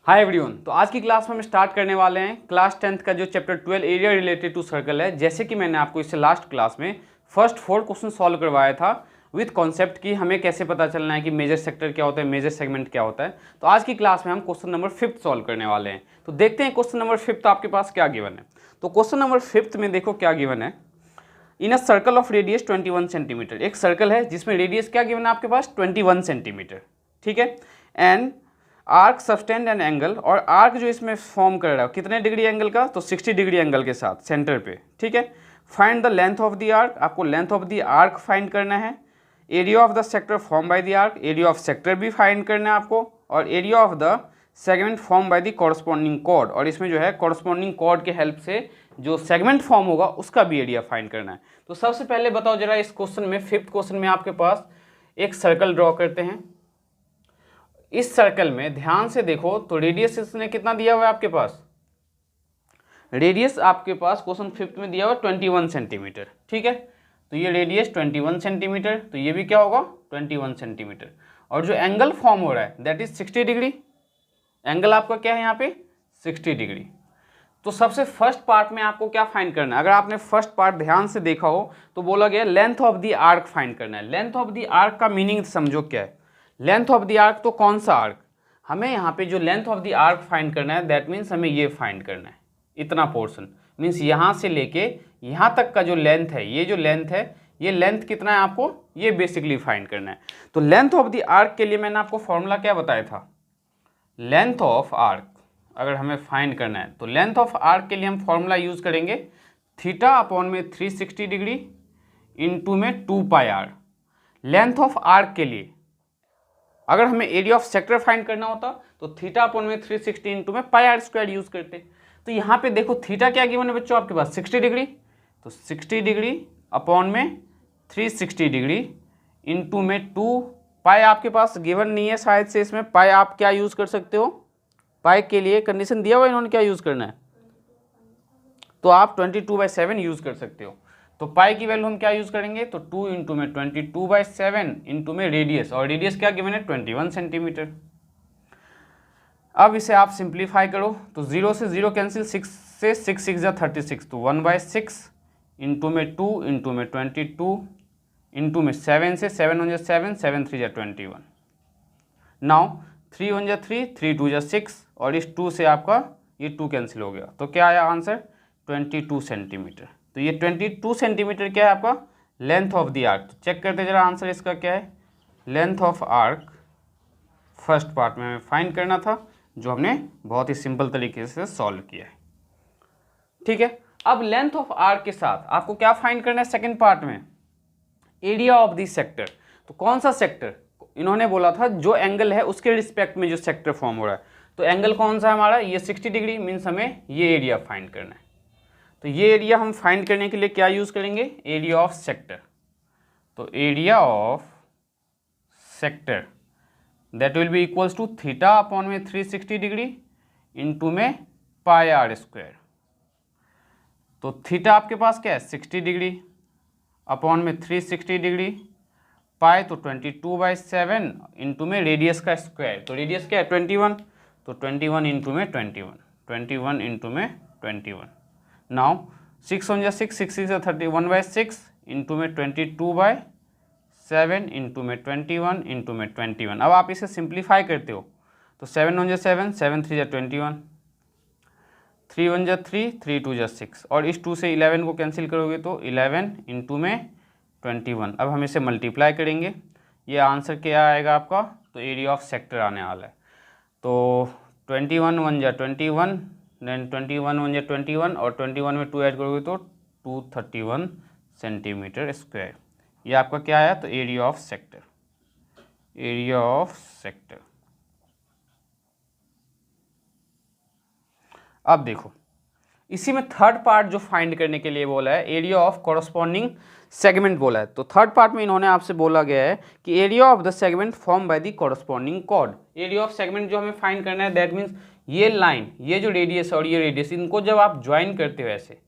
Hi everyone. तो आज की क्लास में हम स्टार्ट करने वाले हैं क्लास 10th का जो chapter 12 area related to circle है। जैसे कि मैंने आपको इससे लास्ट क्लास में फर्स्ट 4 क्वेश्चन सॉल्व करवाया था विद कॉन्सेप्ट कि हमें कैसे पता चलना है कि मेजर सेक्टर क्या होता है, मेजर सेगमेंट क्या होता है। तो आज की क्लास में हम क्वेश्चन नंबर 5 सॉल्व करने वाले हैं। तो देखते हैं क्वेश्चन नंबर 5 आपके पास क्या गिवन है। तो क्वेश्चन नंबर 5 में देखो क्या गिवन है। In a circle of radius 21 centimetre, एक सर्कल है जिसमें रेडियस क्या गिवन है आपके पास 21 सेंटीमीटर, ठीक है। And arc sustained an angle, और आर्क जो इसमें फॉर्म कर रहा है कितने डिग्री एंगल का, तो 60 डिग्री एंगल के साथ सेंटर पे, ठीक है। Find the length of the arc, आपको length of the arc find करना है। Area of the sector form by the arc, area of sector भी फाइंड करना है आपको, और area of the segment form by the corresponding chord, और इसमें जो है कॉरस्पॉन्डिंग कॉर्ड के हेल्प से जो सेगमेंट फॉर्म होगा उसका भी एरिया फाइंड करना है। तो सबसे पहले बताओ जरा, इस क्वेश्चन में 5th क्वेश्चन में आपके पास एक सर्कल ड्रॉ करते हैं। इस सर्कल में ध्यान से देखो तो रेडियस इसने कितना दिया हुआ है आपके पास, रेडियस आपके पास क्वेश्चन 5th में दिया हुआ 21 सेंटीमीटर, ठीक है। तो ये रेडियस 21 सेंटीमीटर, तो ये भी क्या होगा 21 सेंटीमीटर, और जो एंगल फॉर्म हो रहा है दैट इज 60 डिग्री। एंगल आपका क्या है यहाँ पे 60 डिग्री। तो सबसे फर्स्ट पार्ट में आपको क्या फाइंड करना है, अगर आपने फर्स्ट पार्ट ध्यान से देखा हो तो बोला गया length of the arc find करना है। लेंथ ऑफ द आर्क का मीनिंग समझो क्या है। लेंथ ऑफ द आर्क तो कौन सा आर्क, हमें यहाँ पे जो length of the arc find करना है दैट मीन्स हमें ये फाइंड करना है, इतना पोर्शन मीन्स यहाँ से लेके यहाँ तक का जो लेंथ है, ये जो लेंथ है ये लेंथ कितना है आपको ये बेसिकली फाइंड करना है। तो लेंथ ऑफ द आर्क के लिए मैंने आपको फॉर्मूला क्या बताया था, लेंथ ऑफ आर्क अगर हमें फाइंड करना है तो लेंथ ऑफ आर्क के लिए हम फॉर्मूला यूज़ करेंगे थीटा अपॉन में 360 डिग्री इंटू में 2 पाई आर। लेंथ ऑफ आर्क के लिए अगर हमें एरिया ऑफ सेक्टर फाइंड करना होता तो थीटा अपॉन में 360 इंटू में पाई आर स्क्वायर यूज़ करते। तो यहाँ पे देखो थीटा क्या गिवन है बच्चों आपके पास 60 डिग्री, तो 60 डिग्री अपॉन में 360 डिग्री इंटू में 2 पाई आपके पास गिवन नहीं है शायद से, इसमें पाई आप क्या यूज़ कर सकते हो, पाई के लिए कंडीशन दिया हुआ इन्होंने क्या यूज़ करना है, तो आप 22/7 यूज़ कर सकते हो। तो पाई की वैल्यू हम क्या यूज़ करेंगे, तो 2 इंटू में 22/7 इंटू में रेडियस, और रेडियस क्या गिवन है 21 सेंटीमीटर। अब इसे आप सिंप्लीफाई करो तो 0 से 0 कैंसिल, 6 से 6 6 जा 36, तो 1/6 इंटू में 2 इंटू में 22 इंटू में 7 से 7 1 जा 7 7 3 जा 21। नाउ 3 1 जा 3 3 2 जा 6, और इस 2 से आपका ये 2 कैंसिल हो गया, तो क्या आया आंसर 22 सेंटीमीटर। तो ये 22 सेंटीमीटर क्या है आपका लेंथ ऑफ द आर्क। तो चेक करते जरा आंसर इसका क्या है, length of arc first part में हमें फाइंड करना था जो हमने बहुत ही सिंपल तरीके से सॉल्व किया है, ठीक है। अब लेंथ ऑफ आर्क के साथ आपको क्या फाइंड करना है सेकंड पार्ट में, एरिया ऑफ द सेक्टर। तो कौन सा सेक्टर, इन्होंने बोला था जो एंगल है उसके रिस्पेक्ट में जो सेक्टर फॉर्म हो रहा है, तो एंगल कौन सा है हमारा ये 60 डिग्री, मीन्स हमें ये एरिया फाइंड करना है। तो ये एरिया हम फाइंड करने के लिए क्या यूज़ करेंगे, एरिया ऑफ सेक्टर। तो area of sector that will be equals to theta upon में 360 डिग्री इंटू में पाई आर स्क्वायर। तो थीटा आपके पास क्या है 60 डिग्री अपॉन में 360 डिग्री, पाई तो 22/7 इंटू में रेडियस का स्क्वायर, तो रेडियस क्या है 21, तो 21 इंटू में 21 इंटू में 21। नाउ 6 1 जा 6 6 6 30 1/6 इंटू में 22/7 इंटू में 21 इंटू में 21। अब आप इसे सिंप्लीफाई करते हो तो 7 1 जा 7 7 3 जा 21, 3 1 जा 3 3 2 जा 6, और इस 2 से 11 को कैंसिल करोगे तो 11 इंटू में 21। अब हम इसे मल्टीप्लाई करेंगे, ये आंसर क्या आएगा आपका, तो एरिया ऑफ सेक्टर आने वाला है। तो 21 1 जा 21, देन 21 1 जा 21, और 21 में 2 ऐड करोगे तो 231 सेंटीमीटर स्क्वायर। ये आपका क्या आया, तो area of sector, area of sector. अब देखो इसी में थर्ड पार्ट जो फाइंड करने के लिए बोला है एरिया ऑफ कॉरस्पॉन्डिंग सेगमेंट बोला है। तो थर्ड पार्ट में इन्होंने आपसे बोला गया है कि area of the segment form by the corresponding chord. Area of segment जो हमें फाइंड करना है दैट मीन्स ये लाइन, ये जो रेडियस और ये रेडियस, इनको जब आप ज्वाइन करते हो ऐसे,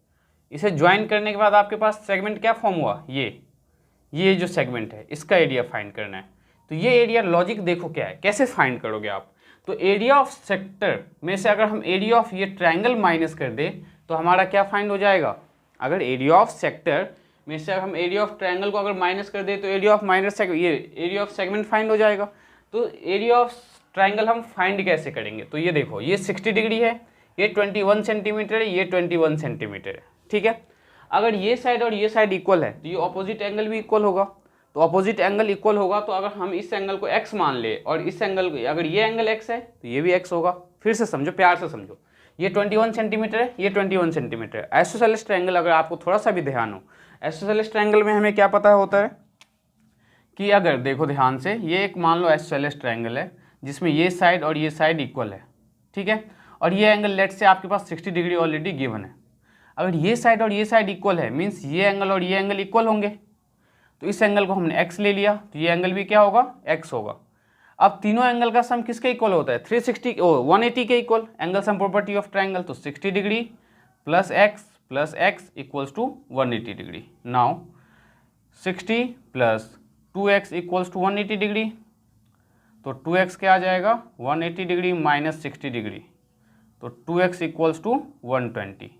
इसे ज्वाइन करने के बाद आपके पास सेगमेंट क्या फॉर्म हुआ, ये जो सेगमेंट है इसका एरिया फाइंड करना है। तो ये एरिया लॉजिक देखो क्या है, कैसे फाइंड करोगे आप। तो एरिया ऑफ सेक्टर में से अगर हम एरिया ऑफ ये ट्रायंगल माइनस कर दे तो हमारा क्या फाइंड हो जाएगा? अगर एरिया ऑफ सेक्टर में से अगर हम एरिया ऑफ ट्रायंगल को अगर माइनस कर दे तो एरिया ऑफ माइनस ये एरिया ऑफ सेगमेंट फाइंड हो जाएगा। तो एरिया ऑफ ट्रायंगल हम फाइंड कैसे करेंगे? तो ये देखो, ये 60 डिग्री है, ये 21 सेंटीमीटर है, ये 21 सेंटीमीटर है, ठीक है। अगर ये साइड और ये साइड इक्वल है तो ये ऑपोजिट एंगल भी इक्वल होगा। तो ऑपोजिट एंगल इक्वल होगा तो अगर हम इस एंगल को x मान ले और इस एंगल को, अगर ये एंगल x है तो ये भी x होगा। फिर से समझो, प्यार से समझो, ये 21 सेंटीमीटर है, ये 21 सेंटीमीटर है। आइसोसेलेस ट्रायंगल, अगर आपको थोड़ा सा भी ध्यान हो, आइसोसेलेस ट्रायंगल में हमें क्या पता होता है कि अगर देखो ध्यान से, ये एक मान लो आइसोसेलेस ट्रायंगल है जिसमें ये साइड और ये साइड इक्वल है, ठीक है, और ये एंगल लेट से आपके पास 60 डिग्री ऑलरेडी गिवन है। अगर ये साइड और ये साइड इक्वल है मीन्स ये एंगल और ये एंगल इक्वल होंगे। तो इस एंगल को हमने x ले लिया तो ये एंगल भी क्या होगा? x होगा। अब तीनों एंगल का सम किसके इक्वल होता है? 180 के equal. Angle sum property of triangle, तो 60 degree plus x equals to 180 degree. Now 60 plus 2x equals to 180 degree, तो 2x क्या आ जाएगा? 180 डिग्री माइनस 60 डिग्री, तो 2x इक्वल्स टू 120।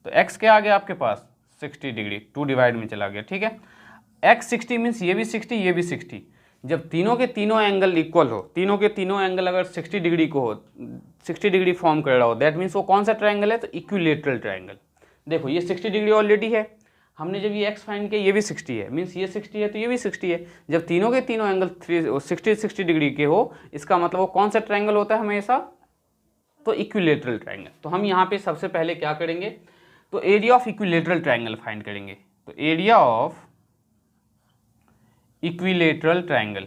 तो x क्या आ गया आपके पास? 60 डिग्री, 2 डिवाइड में चला गया, ठीक है। x 60 मीन्स ये भी 60, ये भी 60। जब तीनों के तीनों एंगल इक्वल हो, तीनों के तीनों एंगल अगर 60 डिग्री को हो, 60 डिग्री फॉर्म कर रहा हो, दैट मीन्स वो कौन सा ट्रायंगल है? तो इक्विलेटरल ट्रायंगल। देखो ये 60 डिग्री ऑलरेडी है, हमने जब ये x फाइंड किया ये भी 60 है, मीन्स ये 60 है तो ये भी 60 है। जब तीनों के तीनों एंगल 60 डिग्री के हो, इसका मतलब वो कौन सा ट्रायंगल होता है हमेशा? तो इक्विलेटरल ट्रायंगल। तो हम यहाँ पे सबसे पहले क्या करेंगे? तो area of equilateral triangle find करेंगे। तो एरिया ऑफ इक्विलेटरल ट्रायंगल,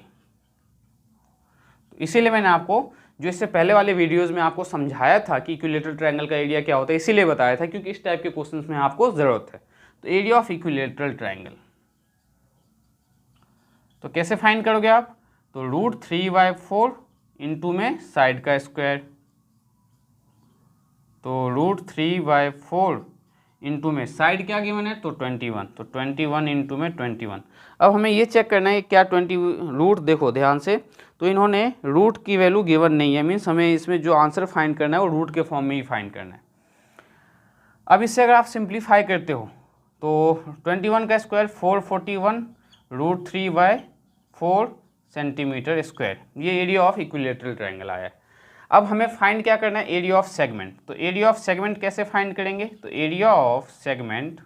तो इसीलिए मैंने आपको जो इससे पहले वाले वीडियोस में आपको समझाया था कि इक्विलेटरल ट्रायंगल का एरिया क्या होता है, इसीलिए बताया था क्योंकि इस टाइप के क्वेश्चंस में आपको ज़रूरत है। तो एरिया ऑफ इक्विलेटरल ट्रायंगल तो कैसे फाइंड करोगे आप? तो √3/4 इंटू में साइड का स्क्वायर, तो √3/4 इंटू में साइड क्या गिवन है? तो 21, तो 21 इंटू में 21। अब हमें ये चेक करना है क्या 20 रूट, देखो ध्यान से, तो इन्होंने रूट की वैल्यू गिवन नहीं है, मीन्स हमें इसमें जो आंसर फाइंड करना है वो रूट के फॉर्म में ही फाइंड करना है। अब इससे अगर आप सिंप्लीफाई करते हो तो 21 का स्क्वायर 441 √3/4 सेंटीमीटर स्क्वायर, ये एरिया ऑफ इक्विलेटरल ट्रायंगल आया है। अब हमें फाइंड क्या करना है? Area of segment. तो एरिया ऑफ सेगमेंट कैसे फाइंड करेंगे? तो area of segment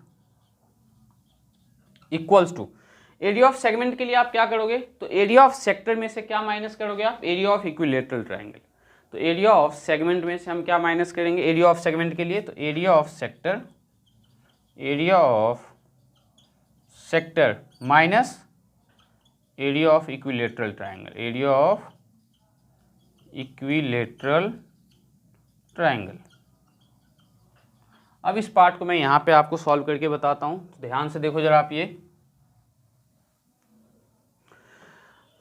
equals to, area of segment के लिए आप क्या करोगे? तो एरिया ऑफ सेक्टर में से क्या माइनस करोगे आप? Area of equilateral triangle. तो एरिया ऑफ सेगमेंट में से हम क्या माइनस करेंगे एरिया ऑफ सेगमेंट के लिए? तो area of sector, area of sector minus area of equilateral triangle, area of equilateral triangle. अब इस पार्ट को मैं यहाँ पे आपको सॉल्व करके बताता हूँ, तो ध्यान से देखो जरा आप ये।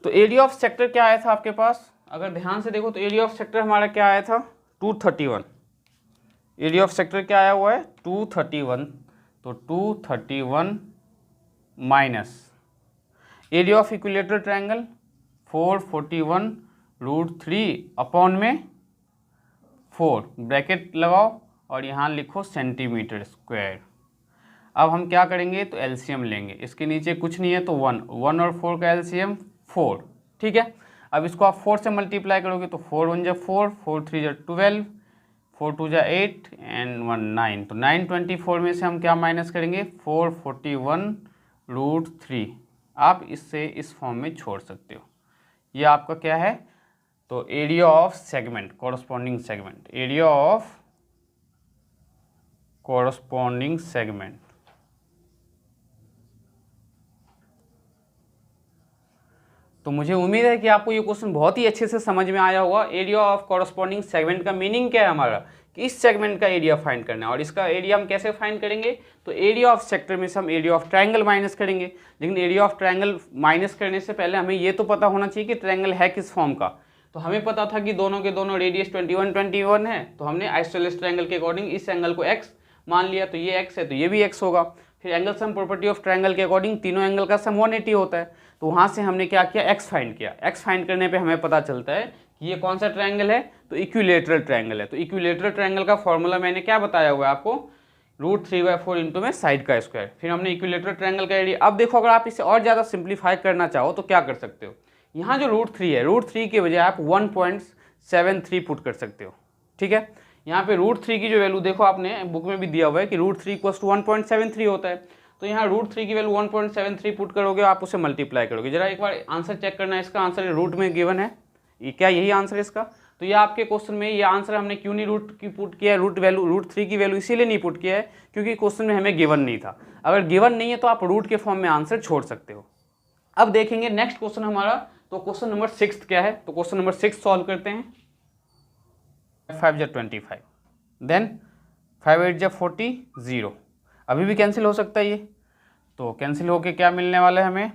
तो एरिया ऑफ सेक्टर क्या आया था आपके पास? अगर ध्यान से देखो तो एरिया ऑफ सेक्टर हमारा क्या आया था? 231। एरिया ऑफ सेक्टर क्या आया हुआ है? 231। तो 231 minus area of equilateral triangle 441 √3 upon में 4, ब्रैकेट लगाओ और यहाँ लिखो सेंटीमीटर स्क्वायर। अब हम क्या करेंगे? तो एलसीएम लेंगे, इसके नीचे कुछ नहीं है तो 1 और 4 का एलसीएम 4, ठीक है। अब इसको आप 4 से मल्टीप्लाई करोगे तो 4 1 जा 4, 4 3 जा 12, 4 2 जा 8 एंड 1 9, तो 924 में से हम क्या माइनस करेंगे? 441 √3। आप इससे इस फॉर्म में छोड़ सकते हो। ये आपका क्या है? तो area of segment, corresponding segment, area of corresponding segment. तो मुझे उम्मीद है कि आपको ये क्वेश्चन बहुत ही अच्छे से समझ में आया होगा। एरिया ऑफ कॉरस्पॉन्डिंग सेगमेंट का मीनिंग क्या है हमारा? कि इस सेगमेंट का एरिया फाइंड करना है। और इसका एरिया हम कैसे फाइंड करेंगे? तो एरिया ऑफ सेक्टर में से हम एरिया ऑफ ट्रायंगल माइनस करेंगे। लेकिन एरिया ऑफ ट्रायंगल माइनस करने से पहले हमें ये तो पता होना चाहिए कि ट्रायंगल है किस फॉर्म का। तो हमें पता था कि दोनों के दोनों रेडियस 21 21 है, तो हमने आइसोसेलेस ट्रायंगल के अकॉर्डिंग इस एंगल को x मान लिया, तो ये x है तो ये भी x होगा। फिर angle sum property of triangle के अकॉर्डिंग तीनों एंगल का सम 180 होता है, तो वहाँ से हमने क्या किया? x फाइंड किया। x फाइंड करने पे हमें पता चलता है कि ये कौन सा ट्रायंगल है, तो इक्विलेटरल ट्रायंगल है। तो इक्विलेटरल ट्रायंगल का फॉर्मूला मैंने क्या बताया हुआ है आपको, √3/4 इंटू में साइड का स्क्वायर। फिर हमने इक्विलेटरल ट्रायंगल का एरिया। अब देखो अगर आप इसे और ज़्यादा सिंप्लीफाई करना चाहो तो क्या कर सकते हो, यहाँ जो √3 है, √3 की बजाय आप 1.73 पुट कर सकते हो। ठीक है, यहाँ पे √3 की जो वैल्यू देखो आपने बुक में भी दिया हुआ है कि √3 = 1.73 होता है। तो यहाँ √3 की वैल्यू 1.73 पुट करोगे, आप उसे मल्टीप्लाई करोगे। जरा एक बार आंसर चेक करना है, इसका आंसर रूट में गिवन है, क्या यही आंसर है इसका? तो ये आपके क्वेश्चन में ये आंसर हमने क्यों नहीं रूट की पुट किया है, √3 की वैल्यू इसीलिए नहीं पुट किया है क्योंकि क्वेश्चन में हमें गिवन नहीं था। अगर गिवन नहीं है तो आप रूट के फॉर्म में आंसर छोड़ सकते हो। अब देखेंगे नेक्स्ट क्वेश्चन हमारा, तो क्वेश्चन नंबर 6 क्या है, तो क्वेश्चन नंबर 6 सॉल्व करते हैं। 5 × 25 देन 5 8 × 40 0, अभी भी कैंसिल हो सकता है ये, तो कैंसिल होके क्या मिलने वाला है हमें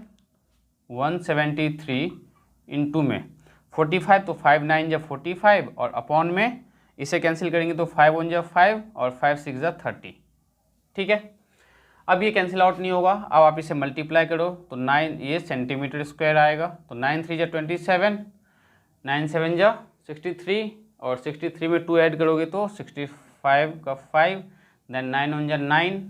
173 इंटू में 45, तो 5 9 × 45 और अपॉन में इसे कैंसिल करेंगे तो 5 1 × 5 और 5 6 × 30। ठीक है, अब ये कैंसिल आउट नहीं होगा, अब आप इसे मल्टीप्लाई करो तो 9 ये सेंटीमीटर स्क्वायर आएगा, तो 9 3 × 27, 9 7 × 63 और 63 में 2 ऐड करोगे तो 65 का 5, देन 9 1 × 9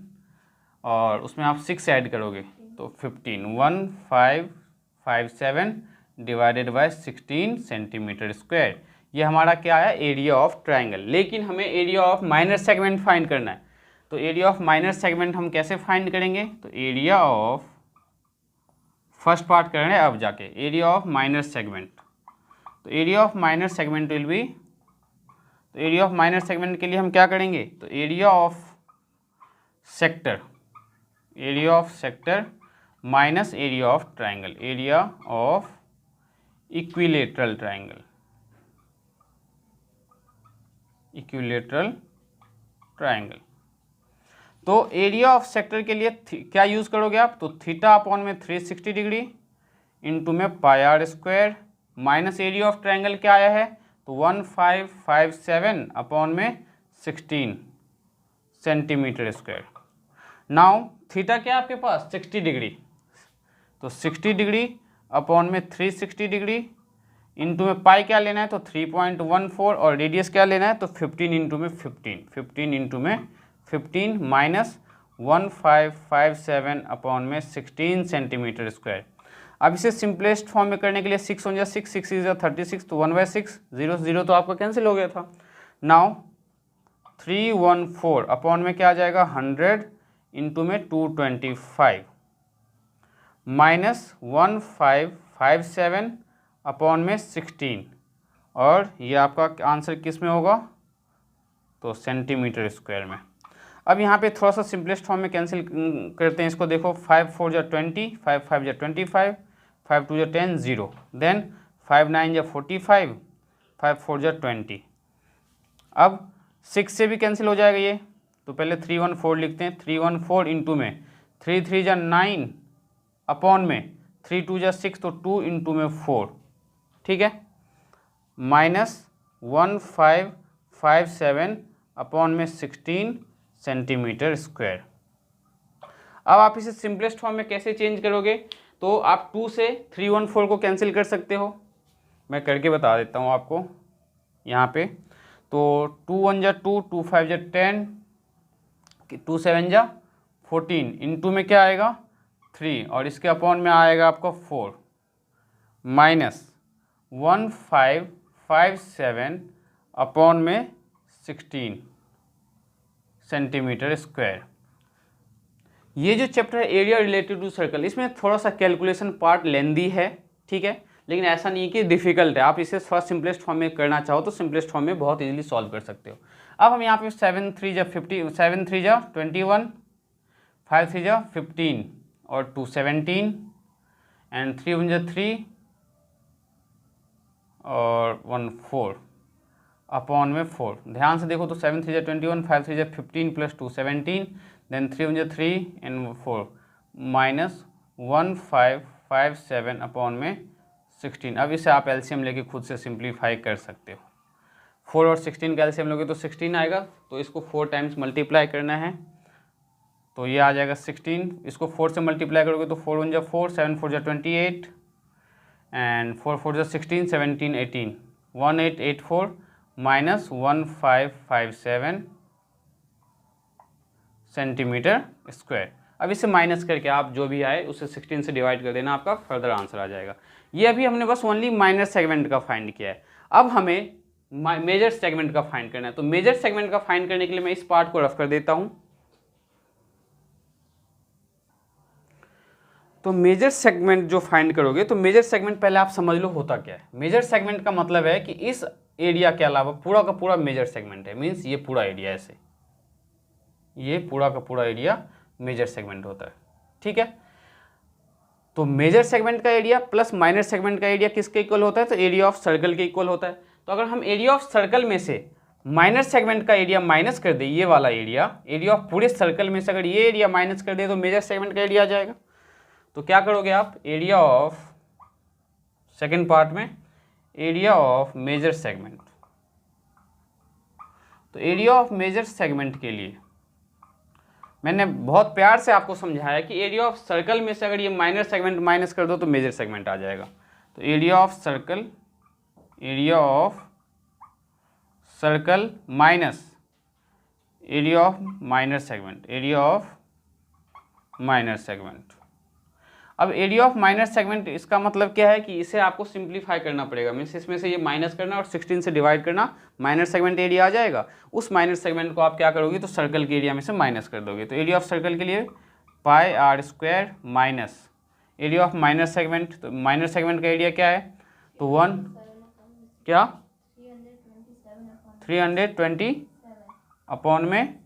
और उसमें आप 6 ऐड करोगे तो 15, 1557 डिवाइडेड बाय 16 सेंटीमीटर स्क्वायर। ये हमारा क्या है, एरिया ऑफ ट्रायंगल। लेकिन हमें area of minor segment find करना है, तो एरिया ऑफ माइनर सेगमेंट हम कैसे फाइंड करेंगे, तो एरिया ऑफ फर्स्ट पार्ट कर रहे हैं अब जाके एरिया ऑफ माइनर सेगमेंट। तो area of minor segment will be, तो एरिया ऑफ माइनर सेगमेंट के लिए हम क्या करेंगे, तो area of sector, area of sector minus area of triangle, area of equilateral triangle, equilateral triangle. तो एरिया ऑफ सेक्टर के लिए क्या यूज़ करोगे आप, तो थीटा अपॉन में 360 डिग्री इंटू में πr² minus area of triangle क्या आया है, तो 1557 अपॉन में 16 सेंटीमीटर स्क्वायर। नाउ थीटा क्या है आपके पास 60 डिग्री, तो 60 डिग्री अपॉन में 360 डिग्री इंटू में पाई क्या लेना है, तो 3.14 और रेडियस क्या लेना है, तो 15 इंटू में 15 इंटू में 15 माइनस 1557 अपॉन में 16 सेंटीमीटर स्क्वायर। अब इसे सिंपलेस्ट फॉर्म में करने के लिए 6 1 × 6, 6 × 36, तो 1/6, 0 0 तो आपका कैंसिल हो गया था। नाउ 314 अपॉन में क्या आ जाएगा 100 इंटू में 225 माइनस 1557 अपॉन में 16 और ये आपका आंसर किस में होगा, तो सेंटीमीटर स्क्वायर में। अब यहाँ पे थोड़ा सा सिंपलेस्ट फॉर्म में कैंसिल करते हैं इसको, देखो 5 4 × 20, 5 5 × 25, 5 2 × 10 0, देन 5 9 × 45, 5 4 × 20। अब 6 से भी कैंसिल हो जाएगा ये, तो पहले 314 लिखते हैं, 314 इंटू में 3 3 × 9 अपॉन में 3 2 × 6, तो 2 इंटू में 4, ठीक है, माइनस 1557 अपॉन में 16 सेंटीमीटर स्क्वायर। अब आप इसे सिंपलेस्ट फॉर्म में कैसे चेंज करोगे, तो आप 2 से 314 को कैंसिल कर सकते हो, मैं करके बता देता हूँ आपको यहाँ पे। तो 2 1 × 2, 2 5 × 10, 2 7 × 14 इंटू में क्या आएगा 3 और इसके अपॉन में आएगा आपका 4 माइनस 1557 अपॉन में 16 सेंटीमीटर स्क्वायर। ये जो चैप्टर है एरिया रिलेटेड टू सर्कल, इसमें थोड़ा सा कैलकुलेशन पार्ट लेंदी है, ठीक है, लेकिन ऐसा नहीं है कि डिफिकल्ट है। आप इसे फर्स्ट सिंपलेस्ट फॉर्म में करना चाहो तो सिंपलेस्ट फॉर्म में बहुत इजीली सॉल्व कर सकते हो। अब हम यहाँ पे 7 3 × 50, 7 3 × 21, 5 3 × 15 और 2 17 एंड 3 1 × 3 और 1 4 अपॉन में 4। ध्यान से देखो तो 7 3 × 21, 5 3 × 15 plus 2 17, then 3 1 × 3 and 4 minus 1557 upon में 16। अब इसे आप एलसीएम लेके खुद से सिंप्लीफाई कर सकते हो। 4 और 16 का एलसीएम लोगे तो 16 आएगा, तो इसको 4 टाइम्स मल्टीप्लाई करना है, तो ये आ जाएगा 16। इसको 4 से मल्टीप्लाई करोगे तो 4 1 × 4, 7 4 × 28 एंड 4 4 × 16, 17 18 1884 माइनस 1557 सेंटीमीटर स्क्वायर। अब इसे माइनस करके आप जो भी आए उसे 16 से डिवाइड कर देना, आपका फर्दर आंसर आ जाएगा। ये अभी हमने बस ओनली माइनर सेगमेंट का फाइंड किया है। अब हमें मेजर सेगमेंट का फाइंड करना है। तो मेजर सेगमेंट का फाइंड करने के लिए मैं इस पार्ट को रफ कर देता हूं। तो मेजर सेगमेंट जो फाइंड करोगे, तो मेजर सेगमेंट पहले आप समझ लो होता क्या है। मेजर सेगमेंट का मतलब है कि इस एरिया के अलावा पूरा का पूरा मेजर सेगमेंट है। मीन्स ये पूरा एरिया, ऐसे ये पूरा का पूरा एरिया मेजर सेगमेंट होता है। ठीक है, तो मेजर सेगमेंट का एरिया प्लस माइनर सेगमेंट का एरिया किसके इक्वल होता है? तो एरिया ऑफ सर्कल के इक्वल होता है। तो अगर हम एरिया ऑफ सर्कल में से माइनर सेगमेंट का एरिया माइनस कर दे, ये वाला एरिया ऑफ पूरे सर्कल में से अगर ये एरिया माइनस कर दे तो मेजर सेगमेंट का एरिया आ जाएगा। तो क्या करोगे आप? एरिया ऑफ, सेकेंड पार्ट में एरिया ऑफ मेजर सेगमेंट। तो एरिया ऑफ मेजर सेगमेंट के लिए मैंने बहुत प्यार से आपको समझाया कि एरिया ऑफ सर्कल में से अगर ये माइनर सेगमेंट माइनस कर दो तो मेजर सेगमेंट आ जाएगा। तो area of circle minus area of minor segment. अब एरिया ऑफ माइनर सेगमेंट, इसका मतलब क्या है कि इसे आपको सिंप्लीफाई करना पड़ेगा। मीन्स इसमें से ये माइनस करना और 16 से डिवाइड करना, माइनर सेगमेंट एरिया आ जाएगा। उस माइनर सेगमेंट को आप क्या करोगे? तो सर्कल के एरिया में से माइनस कर दोगे। तो एरिया ऑफ सर्कल के लिए pi are square minus area of minor segment. तो माइनर सेगमेंट का एरिया क्या है? तो 320 अपॉन में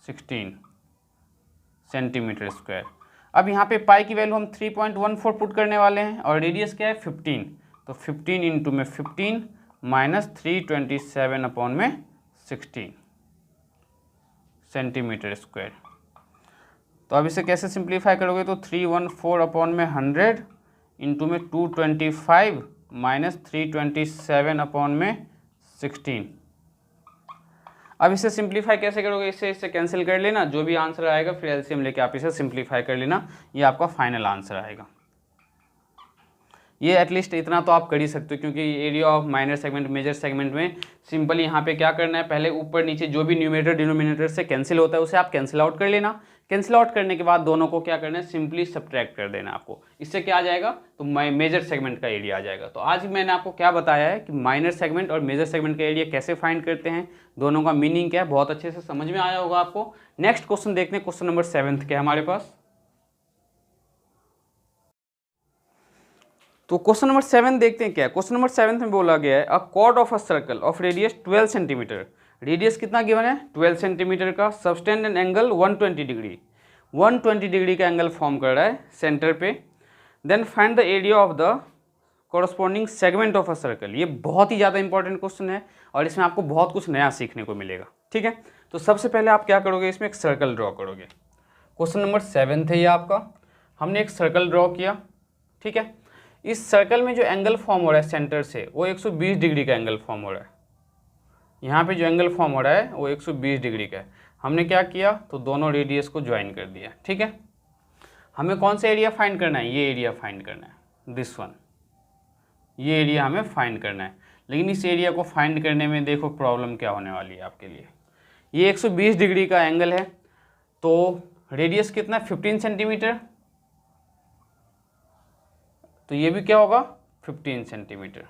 16 सेंटीमीटर स्क्वायर। अब यहाँ पे पाई की वैल्यू हम 3.14 पुट करने वाले हैं और रेडियस क्या है? 15। तो 15 इंटू में 15 माइनस 327 अपॉन में 16 सेंटीमीटर स्क्वायर। तो अब इसे कैसे सिंप्लीफाई करोगे? तो 314 अपॉन में 100 इंटू में 225 माइनस 327 अपॉन में 16। अब इसे सिंप्लीफाई कैसे करोगे? इसे कैंसिल कर लेना, जो भी आंसर आएगा फिर एलसीएम लेके आप इसे सिंप्लीफाई कर लेना, ये आपका फाइनल आंसर आएगा। ये एटलीस्ट इतना तो आप कर ही सकते हो, क्योंकि area of minor segment major segment में सिंपल यहाँ पे क्या करना है, पहले ऊपर नीचे जो भी न्यूमरेटर डिनोमिनेटर से कैंसिल होता है उसे आप कैंसिल आउट कर लेना। कैंसिल आउट करने के बाद दोनों को क्या करना है? सिंपली सब्ट्रैक्ट कर देना आपको। इससे क्या आ जाएगा? तो मेजर सेगमेंट का एरिया आ जाएगा। तो आज मैंने आपको क्या बताया है कि माइनर सेगमेंट और मेजर सेगमेंट का एरिया कैसे फाइंड करते हैं, दोनों का मीनिंग क्या है, बहुत अच्छे से समझ में आया होगा आपको। नेक्स्ट क्वेश्चन देखते हैं, क्वेश्चन नंबर 7 क्या है हमारे पास। तो क्वेश्चन नंबर 7 देखते हैं क्या है। क्वेश्चन नंबर 7 में बोला गया है a chord of a circle of radius 12 centimetre. Radius कितना गिवन है? 12 सेंटीमीटर का। Subtend an angle 120 degree, 120 degree का एंगल फॉर्म कर रहा है सेंटर पे। Then find the area of the corresponding segment of a circle. ये बहुत ही ज़्यादा इंपॉर्टेंट क्वेश्चन है और इसमें आपको बहुत कुछ नया सीखने को मिलेगा। ठीक है, तो सबसे पहले आप क्या करोगे? इसमें एक सर्कल ड्रॉ करोगे। क्वेश्चन नंबर 7 है ये आपका। हमने एक सर्कल ड्रॉ किया। ठीक है, इस सर्कल में जो एंगल फॉर्म हो रहा है सेंटर से वो 120 डिग्री का एंगल फॉर्म हो रहा है। यहाँ पे जो एंगल फॉर्म हो रहा है वो 120 डिग्री का है। हमने क्या किया? तो दोनों रेडियस को ज्वाइन कर दिया। ठीक है, हमें कौन सा एरिया फाइंड करना है? ये एरिया फाइंड करना है, दिस वन। ये एरिया हमें फाइंड करना है। लेकिन इस एरिया को फाइंड करने में देखो प्रॉब्लम क्या होने वाली है आपके लिए। ये 120 डिग्री का एंगल है, तो रेडियस कितना? 15 सेंटीमीटर। तो ये भी क्या होगा? 15 सेंटीमीटर।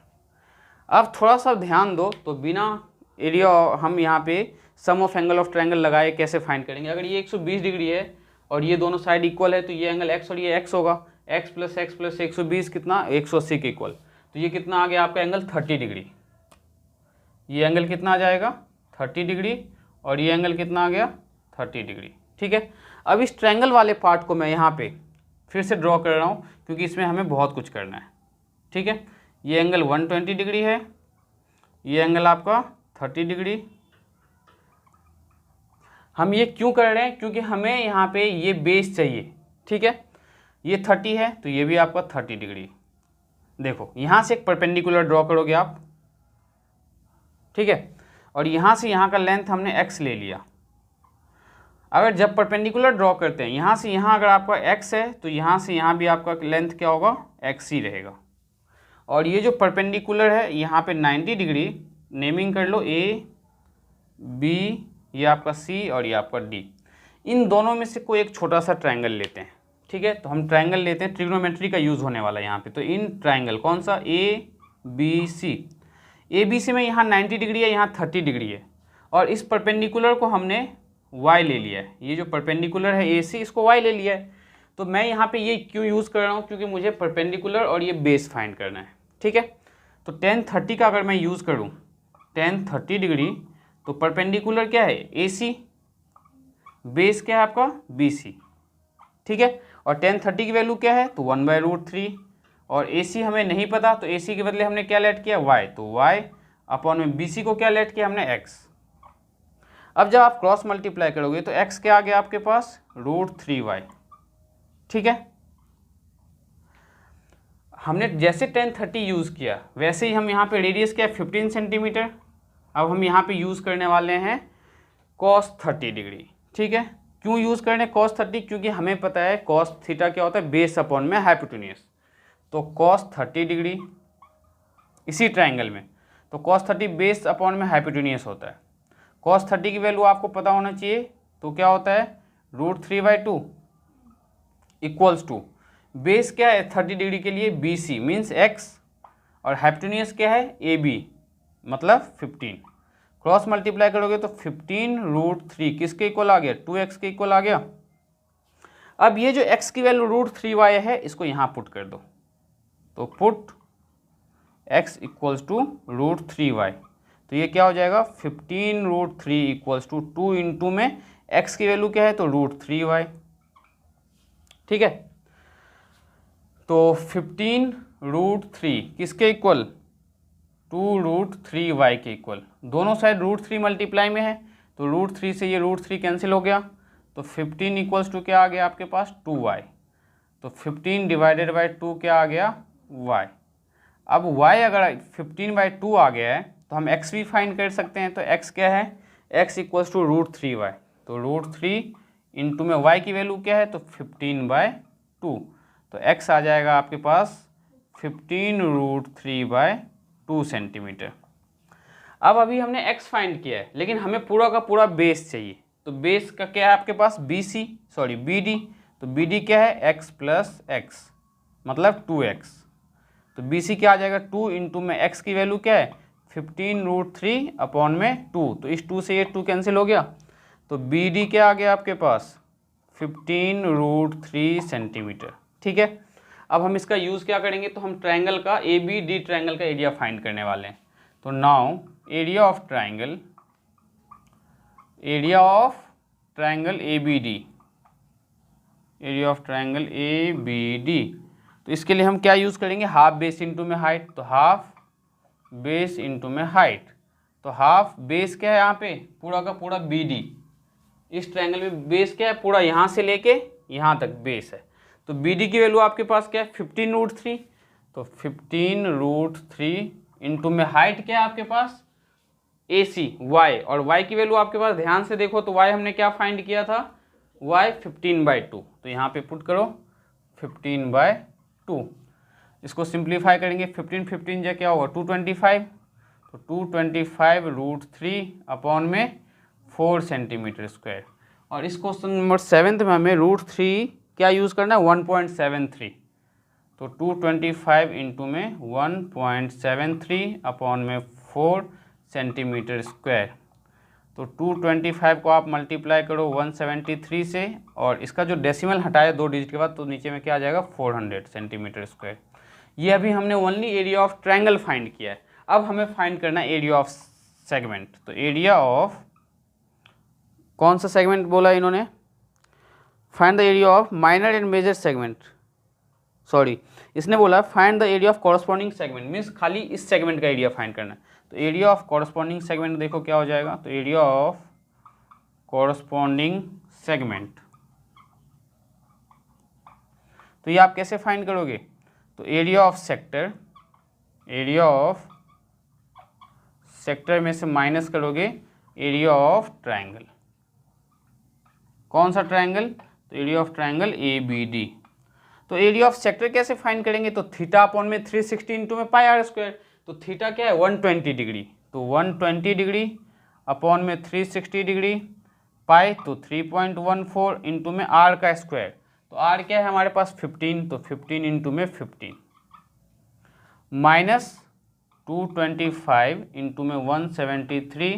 अब थोड़ा सा ध्यान दो, तो बिना एरिया हम यहाँ पे सम ऑफ एंगल ऑफ ट्रायंगल लगाए कैसे फाइंड करेंगे? अगर ये 120 डिग्री है और ये दोनों साइड इक्वल है तो ये एंगल x और ये x होगा। x प्लस 120 कितना? 180 के इक्वल। तो ये कितना आ गया आपका एंगल? 30 डिग्री। ये एंगल कितना आ जाएगा? 30 डिग्री। और ये एंगल कितना आ गया? 30 डिग्री। ठीक है, अब इस ट्रायंगल वाले पार्ट को मैं यहाँ पे फिर से ड्रॉ कर रहा हूँ क्योंकि इसमें हमें बहुत कुछ करना है। ठीक है, ये एंगल 120 डिग्री है, ये एंगल आपका 30 डिग्री। हम ये क्यों कर रहे हैं? क्योंकि हमें यहाँ पे ये बेस चाहिए। ठीक है, ये 30 है तो ये भी आपका 30 डिग्री। देखो यहाँ से एक परपेंडिकुलर ड्रॉ करोगे आप। ठीक है, और यहाँ से यहाँ का लेंथ हमने x ले लिया। अगर जब परपेंडिकुलर ड्रॉ करते हैं यहाँ से यहाँ अगर आपका x है तो यहाँ से यहाँ भी आपका लेंथ क्या होगा? x ही रहेगा। और ये जो परपेंडिकुलर है यहाँ पे 90 डिग्री, नेमिंग कर लो ए बी, ये आपका सी और ये आपका डी। इन दोनों में से कोई एक छोटा सा ट्रायंगल लेते हैं, ठीक है। तो हम ट्रायंगल लेते हैं, ट्रिग्नोमेट्री का यूज़ होने वाला है यहाँ पे। तो इन ट्रायंगल कौन सा, A B C, A B C में यहाँ 90 डिग्री है, यहाँ 30 डिग्री है, और इस परपेंडिकुलर को हमने y ले लिया है। ये जो परपेंडिकुलर है ए सी, इसको y ले लिया है। तो मैं यहाँ पे ये क्यों यूज़ कर रहा हूँ, क्योंकि मुझे परपेंडिकुलर और ये बेस फाइंड करना है, ठीक है। तो tan 30 का अगर मैं यूज़ करूँ, tan 30 डिग्री, तो परपेंडिकुलर क्या है ए सी, बेस क्या है आपका बी सी, ठीक है। और tan 30 की वैल्यू क्या है, तो 1/√3, और ए सी हमें नहीं पता, तो ए सी के बदले हमने क्या लेट किया, y, तो y अपॉन में बी सी को क्या लेट किया हमने, x। अब जब आप क्रॉस मल्टीप्लाई करोगे तो x क्या आ गया आपके पास, √3y, ठीक है। हमने जैसे tan 30 यूज़ किया वैसे ही हम यहाँ पे रेडियस क्या है 15 सेंटीमीटर। अब हम यहाँ पे यूज़ करने वाले हैं cos 30 डिग्री, ठीक है। क्यों यूज़ कर रहे हैं cos 30, क्योंकि हमें पता है cos थीटा क्या होता है, बेस अपॉन में हाइपोटेन्यूज। तो cos 30 डिग्री इसी ट्रायंगल में, तो cos 30 बेस अपॉन में हाइपोटेन्यूज होता है। cos 30 की वैल्यू आपको पता होना चाहिए, तो क्या होता है √3/2 इक्वल्स टू, बेस क्या है 30 डिग्री के लिए बी सी मीन्स x, और हाइपोटेन्यूज क्या है ए बी मतलब 15। क्रॉस मल्टीप्लाई करोगे तो 15√3 किसके इक्वल आ गया, 2x के इक्वल आ गया। अब ये जो x की वैल्यू √3y है इसको यहाँ पुट कर दो, तो put x equals to √3y, तो ये क्या हो जाएगा 15√3 इक्वल्स टू 2 इंटू में x की वैल्यू क्या है तो √3y, ठीक है। तो 15√3 किसके इक्वल, 2√3y के इक्वल। दोनों साइड √3 मल्टीप्लाई में है, तो √3 से ये √3 कैंसिल हो गया, तो 15 इक्वल्स टू क्या आ गया आपके पास 2y, तो 15 डिवाइडेड बाई 2 क्या आ गया y। अब y अगर 15/2 आ गया है तो हम x भी फाइंड कर सकते हैं। तो x क्या है, x इक्वल्स टू √3y, तो √3 इंटू में y की वैल्यू क्या है तो 15/2, तो x आ जाएगा आपके पास 15√3/2 सेंटीमीटर। अब अभी हमने x फाइंड किया है, लेकिन हमें पूरा का पूरा बेस चाहिए। तो बेस का क्या है आपके पास BD, तो BD क्या है x प्लस x मतलब 2x, तो BC क्या आ जाएगा 2 इंटू में x की वैल्यू क्या है 15√3 अपॉन में 2, तो इस 2 से ये 2 कैंसिल हो गया, तो BD क्या आ गया आपके पास 15√3 सेंटीमीटर, ठीक है। अब हम इसका यूज़ क्या करेंगे, तो हम ट्रायंगल का ABD ट्रायंगल का एरिया फाइंड करने वाले हैं। तो now area of triangle ABD, तो इसके लिए हम क्या यूज़ करेंगे, हाफ बेस इंटू में हाइट, तो हाफ बेस इंटू में हाइट, तो हाफ बेस क्या है यहाँ पे पूरा का पूरा BD, इस ट्रायंगल में बेस क्या है पूरा यहाँ से लेके यहाँ तक बेस है, तो BD की वैल्यू आपके पास क्या है 15√3, तो 15√3 इंटू में हाइट क्या है आपके पास AC y, और y की वैल्यू आपके पास ध्यान से देखो तो y हमने क्या फाइंड किया था y 15/2, तो यहाँ पे पुट करो 15/2, इसको सिंप्लीफाई करेंगे 15 जो क्या होगा 225, तो 225√3 अपॉन में 4 सेंटीमीटर स्क्वायर, और इस क्वेश्चन नंबर 7 में हमें √3 क्या यूज़ करना है 1.73, तो 225 इंटू में 1.73 अपॉन में 4 सेंटीमीटर स्क्वायर, तो 225 को आप मल्टीप्लाई करो 173 से, और इसका जो डेसिमल हटाया 2 डिजिट के बाद, तो नीचे में क्या आ जाएगा 400 सेंटीमीटर स्क्वायर। ये अभी हमने only area of triangle find किया है। अब हमें फाइंड करना है एरिया ऑफ सेगमेंट, तो एरिया ऑफ कौन सा सेगमेंट बोला इन्होंने, find the area of minor and major segment, sorry इसने बोला find the area of corresponding segment, means खाली इस सेगमेंट का एरिया फाइंड करना है। तो एरिया ऑफ कॉरस्पॉन्डिंग सेगमेंट देखो क्या हो जाएगा, तो एरिया ऑफ कॉरस्पॉन्डिंग सेगमेंट, तो ये आप कैसे फाइंड करोगे, तो एरिया ऑफ सेक्टर में से माइनस करोगे एरिया ऑफ ट्रायंगल, कौन सा ट्रायंगल, तो एरिया ऑफ ट्रायंगल ABD। तो एरिया ऑफ सेक्टर कैसे फाइंड करेंगे, तो थीटा अपॉन में 360 इंटू में पाई आर स्क्वायर, तो थीटा क्या है 120 डिग्री, तो 120 डिग्री अपॉन में 360 डिग्री पाई, तो 3.14 इंटू में आर का स्क्वायर, तो आर क्या है हमारे पास 15, तो 15 इंटू में 15 माइनस 225 इंटू में 173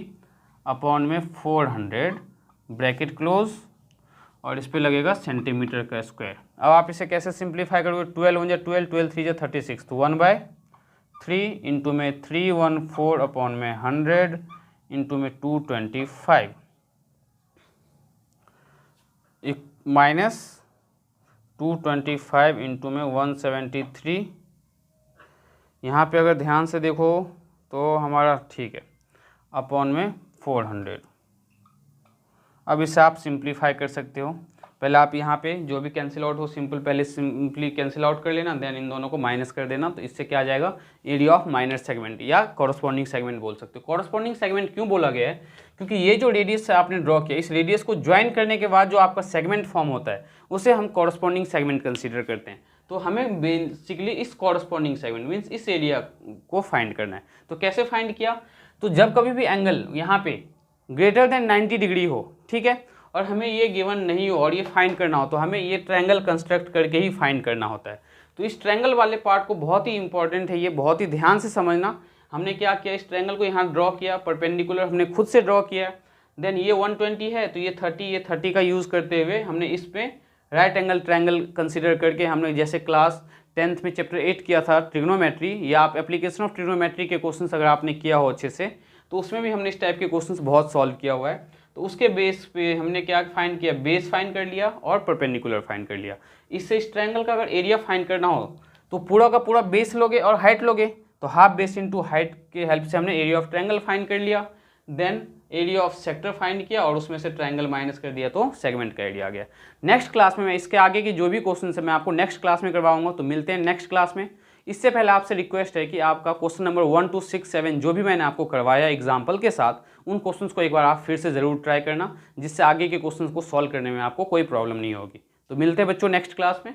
अपॉन में 400 ब्रैकेट क्लोज, और इस पे लगेगा सेंटीमीटर का स्क्वायर। अब आप इसे कैसे सिंप्लीफाई करोगे, 12 1 12, 12 3 36, तो 1/3 इंटू में 314 अपॉन में 100 इंटू में 225 माइनस 225 इंटू में 173। यहाँ पे अगर ध्यान से देखो तो हमारा ठीक है अपॉन में 400। अब इसे आप सिंप्लीफाई कर सकते हो। पहले आप यहाँ पे जो भी कैंसिल आउट हो सिंपल पहले सिंपली कैंसिल आउट कर लेना, देन इन दोनों को माइनस कर देना, तो इससे क्या आ जाएगा एरिया ऑफ माइनर सेगमेंट या कॉरस्पॉन्डिंग सेगमेंट बोल सकते हो। कॉरस्पॉन्डिंग सेगमेंट क्यों बोला गया है, क्योंकि ये जो रेडियस आपने ड्रॉ किया, इस रेडियस को ज्वाइन करने के बाद जो आपका सेगमेंट फॉर्म होता है उसे हम कॉरस्पॉन्डिंग सेगमेंट कंसिडर करते हैं। तो हमें बेसिकली इस कॉरस्पॉन्डिंग सेगमेंट मीन्स इस एरिया को फाइंड करना है। तो कैसे फाइंड किया, तो जब कभी भी एंगल यहाँ पे ग्रेटर देन 90 डिग्री हो, ठीक है, और हमें ये गिवन नहीं हो और ये फाइंड करना हो, तो हमें ये ट्रायंगल कंस्ट्रक्ट करके ही फाइंड करना होता है। तो इस ट्रायंगल वाले पार्ट को बहुत ही इंपॉर्टेंट है, ये बहुत ही ध्यान से समझना। हमने क्या किया, इस ट्रायंगल को यहाँ ड्रॉ किया, परपेंडिकुलर हमने खुद से ड्रॉ किया, देन ये 120 है तो ये 30 का यूज़ करते हुए हमने इस पे राइट एंगल ट्रायंगल कंसिडर करके, हमने जैसे क्लास 10th में चैप्टर 8 किया था ट्रिग्नोमेट्री, या आप एप्लीकेशन ऑफ ट्रिग्नोमेट्री के क्वेश्चंस अगर आपने किया हो अच्छे से, तो उसमें भी हमने इस टाइप के क्वेश्चंस बहुत सॉल्व किया हुआ है। तो उसके बेस पे हमने क्या फाइंड किया, बेस फाइंड कर लिया और परपेंडिकुलर फाइंड कर लिया। इससे इस ट्रायंगल का अगर एरिया फाइंड करना हो तो पूरा का पूरा बेस लोगे और हाइट लोगे, तो हाफ बेस इंटू हाइट के हेल्प से हमने एरिया ऑफ ट्रायंगल फाइंड कर लिया, then area of sector find किया और उसमें से ट्रायंगल माइनस कर दिया तो सेगमेंट का एरिया आ गया। नेक्स्ट क्लास में मैं इसके आगे की जो भी क्वेश्चन है मैं आपको नेक्स्ट क्लास में करवाऊंगा, तो मिलते हैं नेक्स्ट क्लास में। इससे पहले आपसे रिक्वेस्ट है कि आपका क्वेश्चन नंबर 1 to 6 7 जो भी मैंने आपको करवाया एग्जाम्पल के साथ, उन क्वेश्चंस को एक बार आप फिर से ज़रूर ट्राई करना, जिससे आगे के क्वेश्चंस को सॉल्व करने में आपको कोई प्रॉब्लम नहीं होगी। तो मिलते हैं बच्चों नेक्स्ट क्लास में।